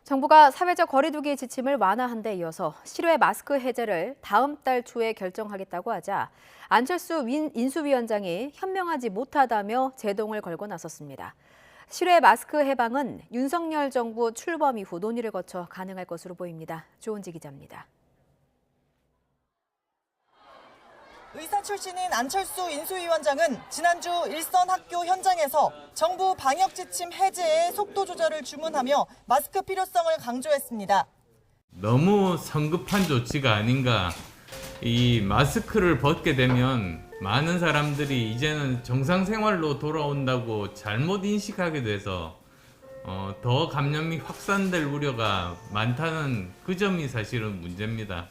정부가 사회적 거리두기 지침을 완화한 데 이어서 실외 마스크 해제를 다음 달 초에 결정하겠다고 하자 안철수 인수위원장이 현명하지 못하다며 제동을 걸고 나섰습니다. 실외 마스크 해방은 윤석열 정부 출범 이후 논의를 거쳐 가능할 것으로 보입니다. 조은지 기자입니다. 의사 출신인 안철수 인수위원장은 지난주 일선 학교 현장에서 정부 방역 지침 해제에 속도 조절을 주문하며 마스크 필요성을 강조했습니다. 너무 성급한 조치가 아닌가. 이 마스크를 벗게 되면 많은 사람들이 이제는 정상생활로 돌아온다고 잘못 인식하게 돼서 더 감염이 확산될 우려가 많다는 그 점이 사실은 문제입니다.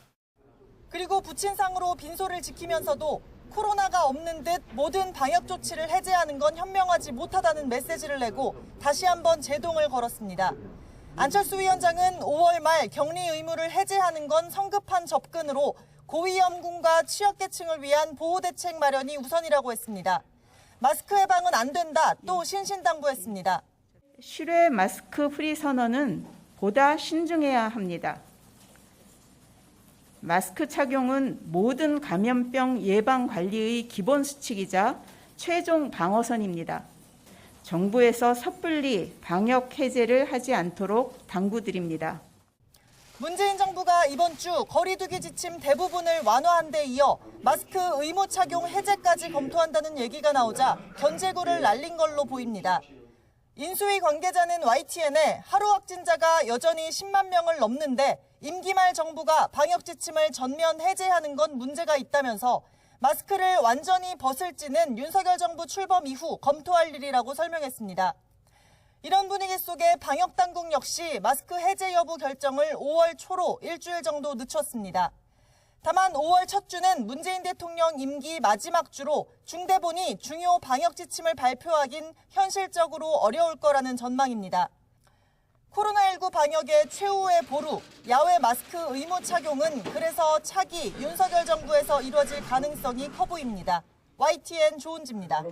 그리고 부친상으로 빈소를 지키면서도 코로나가 없는 듯 모든 방역 조치를 해제하는 건 현명하지 못하다는 메시지를 내고 다시 한번 제동을 걸었습니다. 안철수 위원장은 5월 말 격리 의무를 해제하는 건 성급한 접근으로 고위험군과 취약계층을 위한 보호대책 마련이 우선이라고 했습니다. 마스크 해방은 안 된다, 또 신신당부했습니다. 실외 마스크 프리 선언은 보다 신중해야 합니다. 마스크 착용은 모든 감염병 예방 관리의 기본 수칙이자 최종 방어선입니다. 정부에서 섣불리 방역 해제를 하지 않도록 당부드립니다. 문재인 정부가 이번 주 거리두기 지침 대부분을 완화한 데 이어 마스크 의무 착용 해제까지 검토한다는 얘기가 나오자 견제구를 날린 걸로 보입니다. 인수위 관계자는 YTN에 하루 확진자가 여전히 10만 명을 넘는데 임기 말 정부가 방역 지침을 전면 해제하는 건 문제가 있다면서 마스크를 완전히 벗을지는 윤석열 정부 출범 이후 검토할 일이라고 설명했습니다. 이런 분위기 속에 방역 당국 역시 마스크 해제 여부 결정을 5월 초로 일주일 정도 늦췄습니다. 다만 5월 첫 주는 문재인 대통령 임기 마지막 주로 중대본이 중요 방역 지침을 발표하긴 현실적으로 어려울 거라는 전망입니다. 코로나19 방역의 최후의 보루, 야외 마스크 의무 착용은 그래서 차기 윤석열 정부에서 이루어질 가능성이 커 보입니다. YTN 조은지입니다.